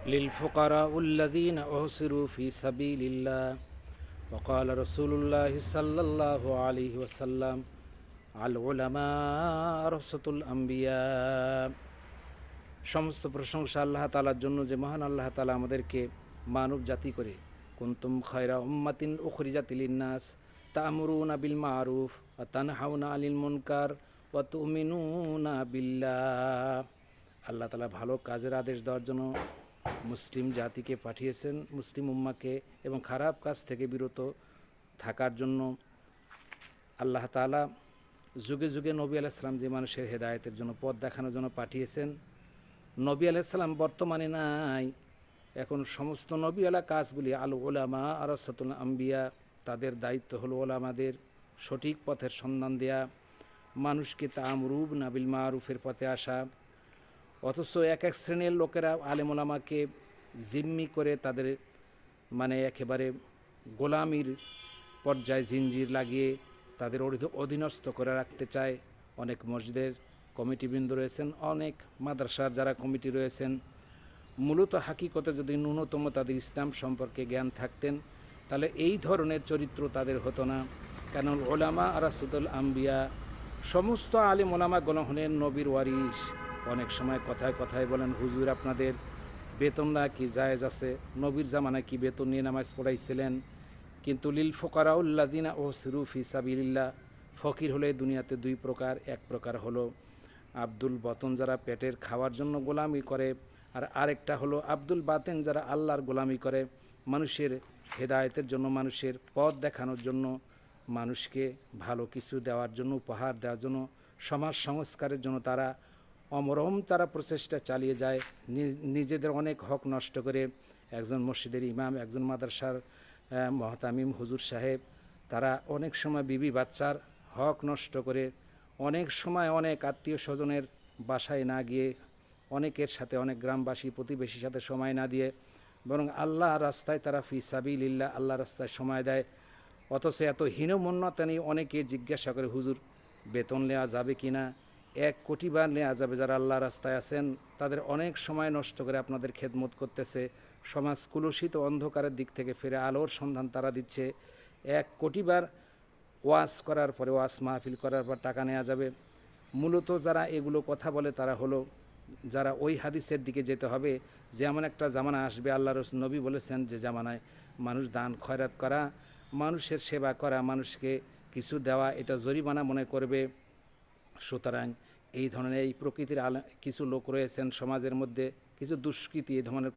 للفقراء الذين أحصروا في سبيل الله وقال رسول الله صلى الله عليه وسلم العلماء ورثة الأنبياء। সমস্ত প্রশংসা আল্লাহ তাআলার জন্য, যে মহান আল্লাহ তাআলা আমাদেরকে মানব জাতি করে কুনতুম খায়রা উম্মাতিন উখরিজাত লিন-নাস তা'মুরুনা বিল মা'রুফ ওয়া তানহাউনা আনিল মুনকার ওয়া তু'মিনুনা বিল্লাহ। আল্লাহ তাআলা ভালো কাজের আদেশ দেওয়ার জন্য মুসলিম জাতিকে পাঠিয়েছেন, মুসলিম উম্মাকে, এবং খারাপ কাজ থেকে বিরত থাকার জন্য। আল্লাহ তাআলা যুগে যুগে নবী আলাইহিস সালাম যে মানুষের হেদায়েতের জন্য, পথ দেখানোর জন্য পাঠিয়েছেন। নবী আলাইহিস সালাম বর্তমানে নাই, এখন সমস্ত নবীওয়ালা কাজগুলি আল উলামা ওয়ারাসাতুল আম্বিয়া, তাদের দায়িত্ব হলো ওলামাদের সঠিক পথের সন্ধান দেয়া, মানুষকে তা'মুরুন বিল মা'রুফের পথে আসা। অথচ এক এক শ্রেণীর লোকেরা আলেম ওলামাকে জিম্মি করে তাদের একেবারে গোলামির পর্যায়ে জিনজির লাগিয়ে তাদের অধীনস্থ করে রাখতে চায়। অনেক মসজিদের কমিটিবৃন্দ রয়েছেন, অনেক মাদ্রাসার যারা কমিটি রয়েছেন, মূলত হাকিকতে যদি ন্যূনতম তাদের ইসলাম সম্পর্কে জ্ঞান থাকতেন, তাহলে এই ধরনের চরিত্র তাদের হতো না। কারণ ওলামা ওয়ারাসাতুল আম্বিয়া, সমস্ত আলেম ওলামা হলেন নবীর ওয়ারিস। অনেক সময় কথায় কথায় বলেন, হুজুর আপনাদের বেতন না কি জায়েজ আছে? নবীর জামানায় কি বেতন নিয়ে নামাজ পড়াইছিলেন? কিন্তু লিল ফুকারাউল্লাযিনা উহসিরু ফি সাবিলিল্লাহ, ফকির হলে দুনিয়াতে দুই প্রকার। এক প্রকার হলো আব্দুল বতন, যারা পেটের খাওয়ার জন্য গোলামি করে, আর আরেকটা হলো আব্দুল বাতেন, যারা আল্লাহর গোলামি করে, মানুষের হেদায়েতের জন্য, মানুষের পথ দেখানোর জন্য, মানুষকে ভালো কিছু দেওয়ার জন্য, উপহার দেওয়ার জন্য, সমাজ সংস্কারের জন্য তারা অমরম প্রচেষ্টা চালিয়ে যায়। নিজেদের অনেক হক নষ্ট করে। একজন মসজিদের ইমাম, একজন মাদ্রাসার মহতামিম হুজুর সাহেব, তারা অনেক সময় বিবি বাচ্চার হক নষ্ট করে, অনেক সময় অনেক আত্মীয় স্বজনের বাসায় না গিয়ে, অনেকের সাথে, অনেক গ্রামবাসী প্রতিবেশীর সাথে সময় না দিয়ে, বরং আল্লাহর রাস্তায় তারা ফি সাবিলিল্লাহ, আল্লাহর রাস্তায় সময় দেয়। অথচ এত হীনমন্যতা নিয়ে অনেকে জিজ্ঞাসা করে, হুজুর বেতন নেওয়া যাবে কি না? 1 কোটি বার নেওয়া যাবে। যারা আল্লাহ রাস্তায় আছেন তাদের অনেক সময় নষ্ট করে আপনাদের খেদমত করতেছে, সমাজ কুলুষিত অন্ধকারের দিক থেকে ফিরে আলোর সন্ধান তারা দিচ্ছে। 1 কোটি বার ওয়াজ করার পরে, ওয়াজ মাহফিল করার পর টাকা নেওয়া যাবে। মূলত যারা এগুলো কথা বলে তারা হলো যারা ওই হাদিসের দিকে যেতে হবে যে এমন একটা জামানা আসবে, আল্লাহ রাসূল নবী বলেছেন যে জামানায় মানুষ দান খয়রাত করা, মানুষের সেবা করা, মানুষকে কিছু দেওয়া, এটা জরিমানা মনে করবে। সুতরাং এই ধরনের, এই প্রকৃতির কিছু লোক রয়েছেন সমাজের মধ্যে, কিছু দুষ্কৃতী এই ধরনের